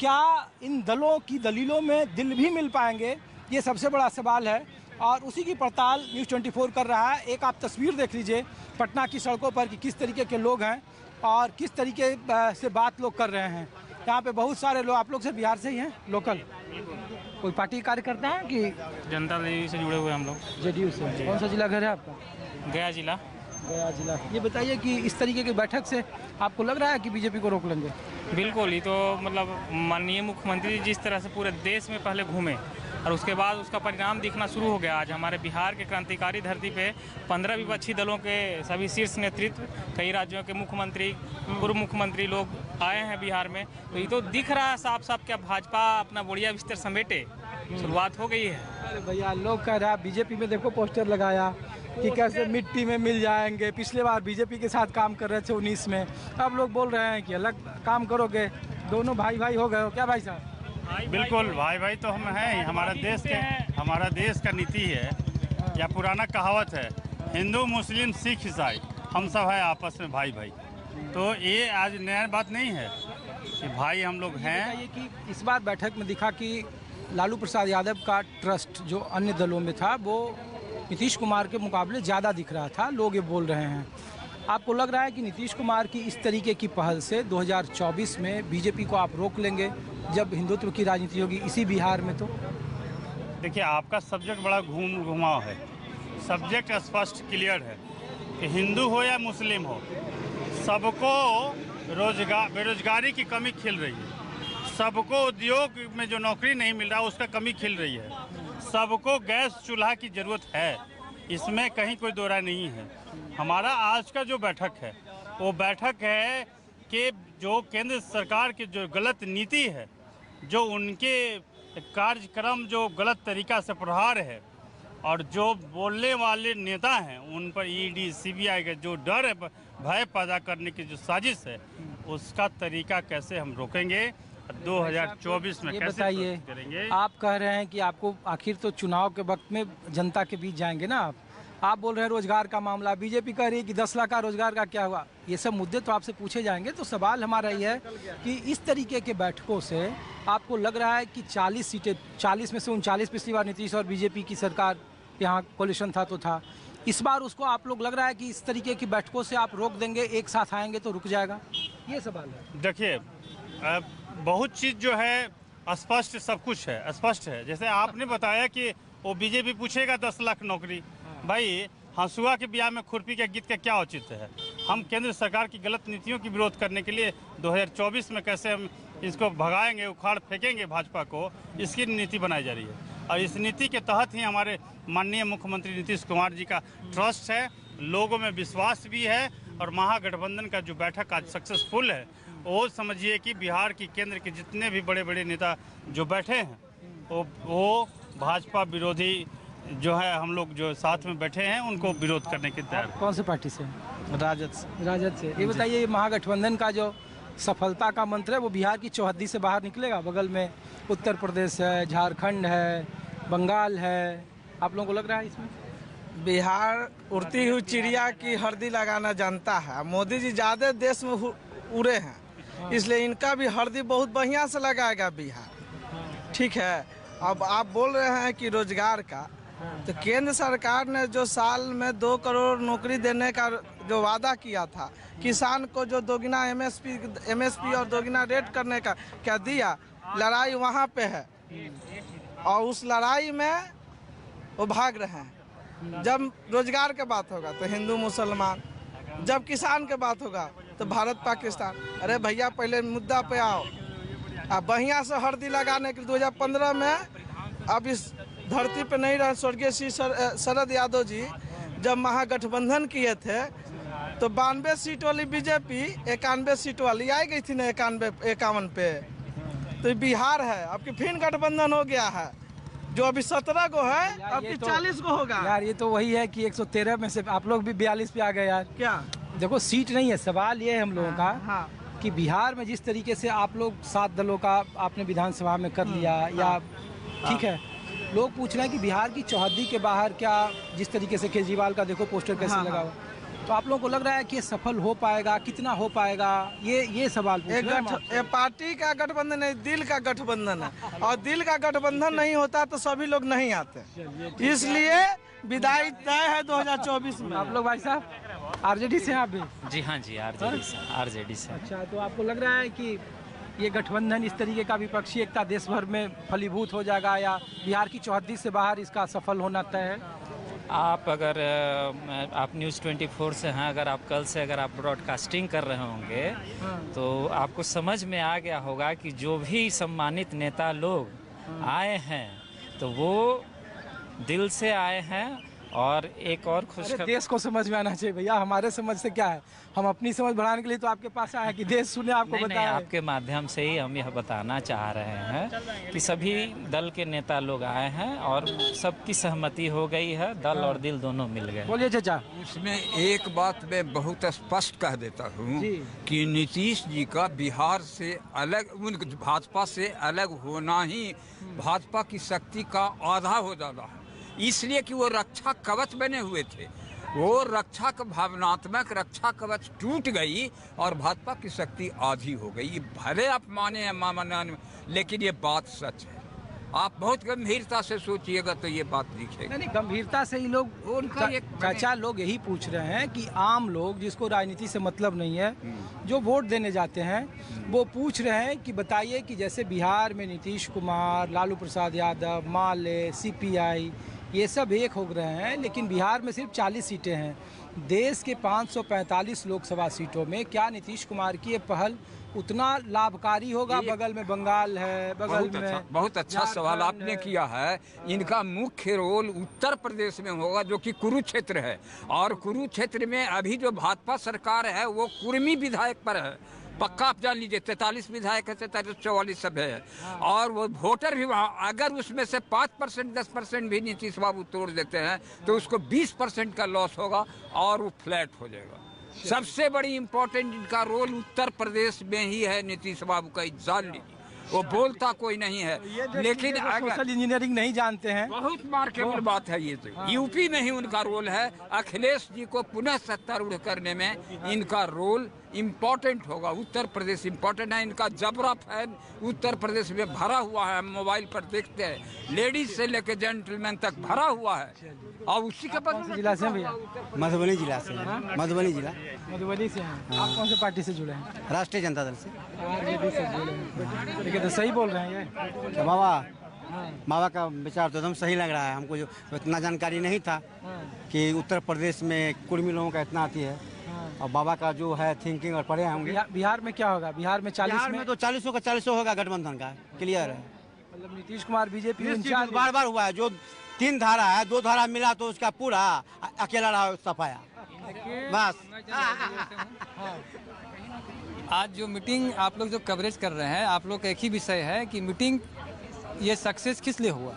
क्या इन दलों की दलीलों में दिल भी मिल पाएंगे, ये सबसे बड़ा सवाल है। और उसी की पड़ताल न्यूज़ 24 कर रहा है। एक आप तस्वीर देख लीजिए पटना की सड़कों पर कि किस तरीके के लोग हैं और किस तरीके से बात लोग कर रहे हैं। यहाँ पे बहुत सारे लोग, आप लोग से बिहार से ही हैं, लोकल कोई पार्टी कार्यकर्ता है कि जनता दल से जुड़े हुए हम लोग? जेडीयू से। कौन सा जिला घर है आपका? गया जिला। गया जिला। ये बताइए कि इस तरीके की बैठक से आपको लग रहा है कि बीजेपी को रोक लेंगे? बिल्कुल, ये तो मतलब माननीय मुख्यमंत्री जिस तरह से पूरे देश में पहले घूमे और उसके बाद उसका परिणाम दिखना शुरू हो गया। आज हमारे बिहार के क्रांतिकारी धरती पे 15 विपक्षी दलों के सभी शीर्ष नेतृत्व, कई राज्यों के मुख्यमंत्री, पूर्व मुख्यमंत्री लोग आए हैं बिहार में। तो ये तो दिख रहा है साफ साफ क्या भाजपा अपना बोरिया बिस्तर समेटे, शुरुआत हो गई है। अरे भैया, लोग कह रहा है बीजेपी में देखो पोस्टर लगाया कि कैसे मिट्टी में मिल जाएंगे। पिछले बार बीजेपी के साथ काम कर रहे थे 19 में, अब लोग बोल रहे हैं कि अलग काम करोगे। दोनों भाई भाई हो गए हो क्या भाई साहब? बिल्कुल भाई भाई तो हम हैं। हमारा देश का नीति है या पुराना कहावत है, हिंदू मुस्लिम सिख ईसाई हम सब है आपस में भाई भाई। तो ये आज नया बात नहीं है कि भाई हम लोग हैं। ये कि इस बार बैठक में दिखा कि लालू प्रसाद यादव का ट्रस्ट जो अन्य दलों में था वो नीतीश कुमार के मुकाबले ज़्यादा दिख रहा था, लोग ये बोल रहे हैं। आपको लग रहा है कि नीतीश कुमार की इस तरीके की पहल से 2024 में बीजेपी को आप रोक लेंगे जब हिंदुत्व की राजनीति होगी इसी बिहार में? तो देखिए, आपका सब्जेक्ट बड़ा घुमाव है। सब्जेक्ट स्पष्ट क्लियर है कि हिंदू हो या मुस्लिम हो, सबको बेरोजगारी की कमी खिल रही है। सबको उद्योग में जो नौकरी नहीं मिल रहा उसका कमी खिल रही है। सबको गैस चूल्हा की ज़रूरत है, इसमें कहीं कोई दो राय नहीं है। हमारा आज का जो बैठक है वो बैठक है कि जो केंद्र सरकार की जो गलत नीति है, जो उनके कार्यक्रम जो गलत तरीका से प्रहार है और जो बोलने वाले नेता हैं उन पर ईडी सीबीआई का जो डर है, भय पैदा करने की जो साजिश है, उसका तरीका कैसे हम रोकेंगे 2024 में कैसे बताइए। करेंगे? आप कह रहे हैं कि आपको आखिर तो चुनाव के वक्त में जनता के बीच जाएंगे ना आप बोल रहे हैं रोजगार का मामला, बीजेपी कह रही है कि 10 लाख का रोजगार का क्या हुआ। ये सब मुद्दे तो आपसे पूछे जाएंगे। तो सवाल हमारा ये है कि इस तरीके के बैठकों से आपको लग रहा है कि 40 सीटें, 40 में से 39 पिछली बार नीतीश और बीजेपी की सरकार यहाँ कोलिशन था तो था, इस बार उसको आप लोग लग रहा है कि इस तरीके की बैठकों से आप रोक देंगे, एक साथ आएंगे तो रुक जाएगा? ये सवाल है। देखिए, बहुत चीज़ जो है स्पष्ट, सब कुछ है स्पष्ट है। जैसे आपने बताया कि वो बीजेपी पूछेगा 10 लाख नौकरी। भाई, हंसुआ के ब्याह में खुरपी के गीत का क्या औचित्य है? हम केंद्र सरकार की गलत नीतियों की विरोध करने के लिए 2024 में कैसे हम इसको भगाएंगे, उखाड़ फेंकेंगे भाजपा को, इसकी नीति बनाई जा रही है। और इस नीति के तहत ही हमारे माननीय मुख्यमंत्री नीतीश कुमार जी का ट्रस्ट है, लोगों में विश्वास भी है। और महागठबंधन का जो बैठक आज सक्सेसफुल है, वो समझिए कि बिहार की केंद्र के जितने भी बड़े बड़े नेता जो बैठे हैं वो भाजपा विरोधी जो है, हम लोग जो साथ में बैठे हैं उनको विरोध करने की तैयार। कौन से पार्टी से? राजद से। राजद से। ये बताइए, महागठबंधन का जो सफलता का मंत्र है वो बिहार की चौहद्दी से बाहर निकलेगा? बगल में उत्तर प्रदेश है, झारखंड है, बंगाल है, आप लोगों को लग रहा है इसमें? बिहार उड़ती हुई चिड़िया की हरदी लगाना जानता है। मोदी जी ज़्यादा देश में उड़े हैं, इसलिए इनका भी हरदी बहुत बढ़िया से लगाएगा बिहार। ठीक है। अब आप बोल रहे हैं कि रोजगार का, तो केंद्र सरकार ने जो साल में 2 करोड़ नौकरी देने का जो वादा किया था, किसान को जो दोगुना एमएसपी और दोगुना रेट करने का क्या दिया, लड़ाई वहाँ पे है। और उस लड़ाई में वो भाग रहे हैं। जब रोजगार के बात होगा तो हिंदू मुसलमान, जब किसान के बात होगा तो भारत पाकिस्तान। अरे भैया, पहले मुद्दा पे आओ। अब बढ़िया से हरदी लगाने के 2015 में, अब इस धरती पे नहीं रहे स्वर्गीय श्री शरद यादव जी जब महागठबंधन किए थे तो 92 सीट वाली बीजेपी 91 सीट वाली आई गई थी ना, 51 पे। तो बिहार है, अब की फिर गठबंधन हो गया है, जो अभी 17 को है, अब की 40 को होगा। यार, ये तो वही है कि 113 में से आप लोग भी 42 पे आ गए यार। क्या देखो, सीट नहीं है, सवाल ये है हम लोगों का कि बिहार में जिस तरीके से आप लोग 7 दलों का आपने विधानसभा में कर लिया, या ठीक है, लोग पूछ रहे हैं कि बिहार की चौहद्दी के बाहर क्या, जिस तरीके से केजरीवाल का देखो पोस्टर कैसे लगा हुआ, तो आप लोगों को लग रहा है कि ये सफल हो पाएगा, कितना हो पाएगा, ये सवाल पूछ रहे हैं हम आपसे। ये पार्टी का गठबंधन है, दिल का गठबंधन है, और दिल का गठबंधन नहीं होता तो सभी लोग नहीं आते, इसलिए विदाई तय है 2024 में। आप लोग भाई साहब आरजेडी से हैं आप भी? जी हाँ जी, आरजेडी से। अच्छा, तो आपको लग रहा है कि ये गठबंधन इस तरीके का विपक्षी एकता देश भर में फलीभूत हो जाएगा, या बिहार की चौहद्दी से बाहर इसका सफल होना तय है? आप अगर आप न्यूज़ 24 से हैं, अगर आप कल से अगर आप ब्रॉडकास्टिंग कर रहे होंगे तो आपको समझ में आ गया होगा कि जो भी सम्मानित नेता लोग आए हैं तो वो दिल से आए हैं। और एक और खुशखबरी, देश को समझ में आना चाहिए भैया, हमारे समझ से क्या है, हम अपनी समझ बढ़ाने के लिए तो आपके पास आए कि देश सुने, आपको बताएं। आपके माध्यम से ही हम यह बताना चाह रहे हैं कि सभी दल के नेता लोग आए हैं और सबकी सहमति हो गई है, दल और दिल दोनों मिल गए। बोलिए चाचा। इसमें एक बात मैं बहुत स्पष्ट कह देता हूँ कि नीतीश जी का बिहार से अलग, भाजपा से अलग होना ही भाजपा की शक्ति का आधा हो जाता है, इसलिए कि वो रक्षा कवच बने हुए थे, वो रक्षा का भावनात्मक रक्षा कवच टूट गई और भाजपा की शक्ति आधी हो गई। भले आप माने या माने, लेकिन ये बात सच है। आप बहुत गंभीरता से सोचिएगा तो ये बात दिखेगी। नहीं, गंभीरता से ही लोग चाचा लोग यही पूछ रहे हैं कि आम लोग जिसको राजनीति से मतलब नहीं है, जो वोट देने जाते हैं, वो पूछ रहे हैं कि बताइए कि जैसे बिहार में नीतीश कुमार, लालू प्रसाद यादव, माले, सीपीआई ये सब एक हो रहे हैं, लेकिन बिहार में सिर्फ 40 सीटें हैं। देश के 545 लोकसभा सीटों में क्या नीतीश कुमार की ये पहल उतना लाभकारी होगा? बगल में बंगाल है, बगल में बहुत अच्छा सवाल आपने किया है। इनका मुख्य रोल उत्तर प्रदेश में होगा, जो कि कुरुक्षेत्र है, और कुरुक्षेत्र में अभी जो भाजपा सरकार है वो कुर्मी विधायक पर है, पक्का आप जान लीजिए। 43 विधायक है, 44 सब है, और वो वोटर भी वहाँ, अगर उसमें से 5% 10% भी नीतीश बाबू तोड़ देते हैं तो उसको 20% का लॉस होगा और वो फ्लैट हो जाएगा। सबसे बड़ी इम्पोर्टेंट इनका रोल उत्तर प्रदेश में ही है नीतीश बाबू का, जान लीजिए। वो बोलता कोई नहीं है, लेकिन सोशल इंजीनियरिंग नहीं जानते हैं। बहुत मार्केबल बात है ये तो। यूपी में ही उनका रोल है। अखिलेश जी को पुनः सत्तारूढ़ करने में इनका रोल इम्पोर्टेंट होगा। उत्तर प्रदेश इम्पोर्टेंट है, इनका जबरा फैन उत्तर प्रदेश में भरा हुआ है। हम मोबाइल पर देखते हैं, लेडीज से लेकर जेंटलमैन तक भरा हुआ है। और उसी के बाद जिला से भैया? मधुबनी जिला से। मधुबनी जिला, मधुबनी से हैं। आप कौन से पार्टी से जुड़े हैं? राष्ट्रीय जनता दल से। देखिए तो सही बोल रहे हैं ये बाबा का विचार तो एकदम सही लग रहा है हमको। जो इतना जानकारी नहीं था कि उत्तर प्रदेश में कुर्मी लोगों का इतना आती है, और बाबा का जो है थिंकिंग और पढ़े होंगे। बिहार में क्या होगा? बिहार में 40 में तो 40 का 40 होगा, गठबंधन का क्लियर है। मतलब नीतीश कुमार बीजेपी बार बार हुआ है, जो 3 धारा है 2 धारा मिला तो उसका पूरा अकेला रहा सफाया बस। आज जो मीटिंग आप लोग जो कवरेज कर रहे हैं, आप लोग का एक ही विषय है कि मीटिंग ये सक्सेस किस लिए हुआ।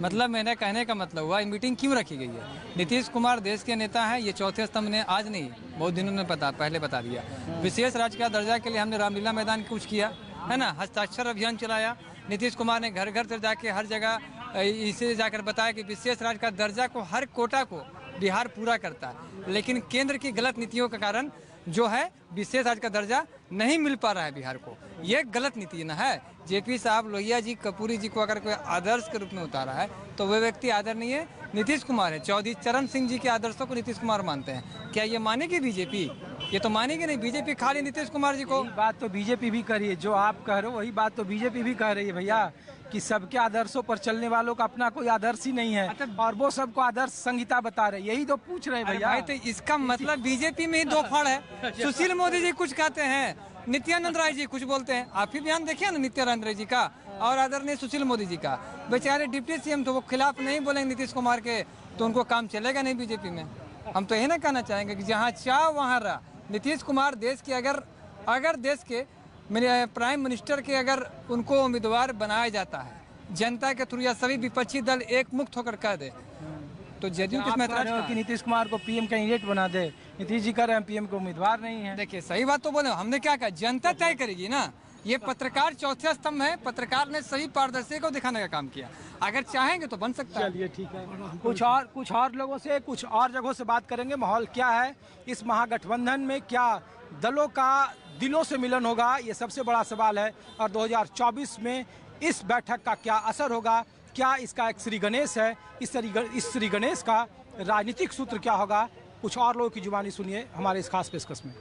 मतलब मैंने कहने का मतलब हुआ, ये मीटिंग क्यों रखी गई है। नीतीश कुमार देश के नेता हैं, ये चौथे स्तंभ ने आज नहीं बहुत दिनों ने पहले बता दिया। विशेष राज्य का दर्जा के लिए हमने रामलीला मैदान कुछ किया है ना, हस्ताक्षर अभियान चलाया। नीतीश कुमार ने घर घर जाके हर जगह इसे जाकर बताया कि विशेष राज्य का दर्जा को, हर कोटा को बिहार पूरा करता है। लेकिन केंद्र की गलत नीतियों के कारण जो है विशेष राज्य का दर्जा नहीं मिल पा रहा है बिहार को। ये गलत नीति न है। जेपी साहब, लोहिया जी, कपूरी जी को अगर कोई आदर्श के रूप में उतारा है तो वे व्यक्ति आदरणीय नीतीश कुमार है। चौधरी चरण सिंह जी के आदर्शों को नीतीश कुमार मानते हैं। क्या ये मानेगी बीजेपी? ये तो मानेगी नहीं। बीजेपी खाली नीतीश कुमार जी को। बात तो बीजेपी भी कर रही है, जो आप कह रहे हो वही बात तो बीजेपी भी कह रही है भैया, कि सबके आदर्शों पर चलने वालों का अपना कोई आदर्श ही नहीं है, और वो सबको आदर्श संहिता बता रहे। यही तो पूछ रहे हैं भैया। तो इसका मतलब बीजेपी में ही दो फड़ है। सुशील मोदी जी कुछ कहते हैं, नित्यानंद राय जी कुछ बोलते हैं। आप ही बयान देखिए ना नित्यानंद राय जी का और आदरणीय सुशील मोदी जी का। बेचारे डिप्टी सीएम, तो वो खिलाफ नहीं बोलेंगे नीतीश कुमार के तो उनको काम चलेगा नहीं बीजेपी में। हम तो यही ना कहना चाहेंगे कि जहाँ चाह वहाँ रहा। नीतीश कुमार देश के अगर देश के मेरे प्राइम मिनिस्टर के अगर उनको उम्मीदवार बनाया जाता है जनता के थ्रू, या सभी विपक्षी दल एक मुक्त होकर कह दे, तो जदयू किसमें कि नीतीश कुमार को पीएम कैंडिडेट बना दे। नीतीश जी कह रहे हैं पीएम को उम्मीदवार नहीं है। देखिए सही बात तो बोले, हमने क्या कहा, जनता तय करेगी ना। ये पत्रकार चौथे स्तंभ है। पत्रकार ने सही पारदर्शी को दिखाने का काम किया। अगर चाहेंगे तो बन सकता है। चलिए ठीक है, कुछ और लोगों से, कुछ और जगहों से बात करेंगे। माहौल क्या है इस महागठबंधन में, क्या दलों का दिलों से मिलन होगा, ये सबसे बड़ा सवाल है। और 2024 में इस बैठक का क्या असर होगा, क्या इसका एक श्री गणेश है, इस श्री गणेश का राजनीतिक सूत्र क्या होगा, कुछ और लोगों की जुबानी सुनिए हमारे इस खास पेशकश में।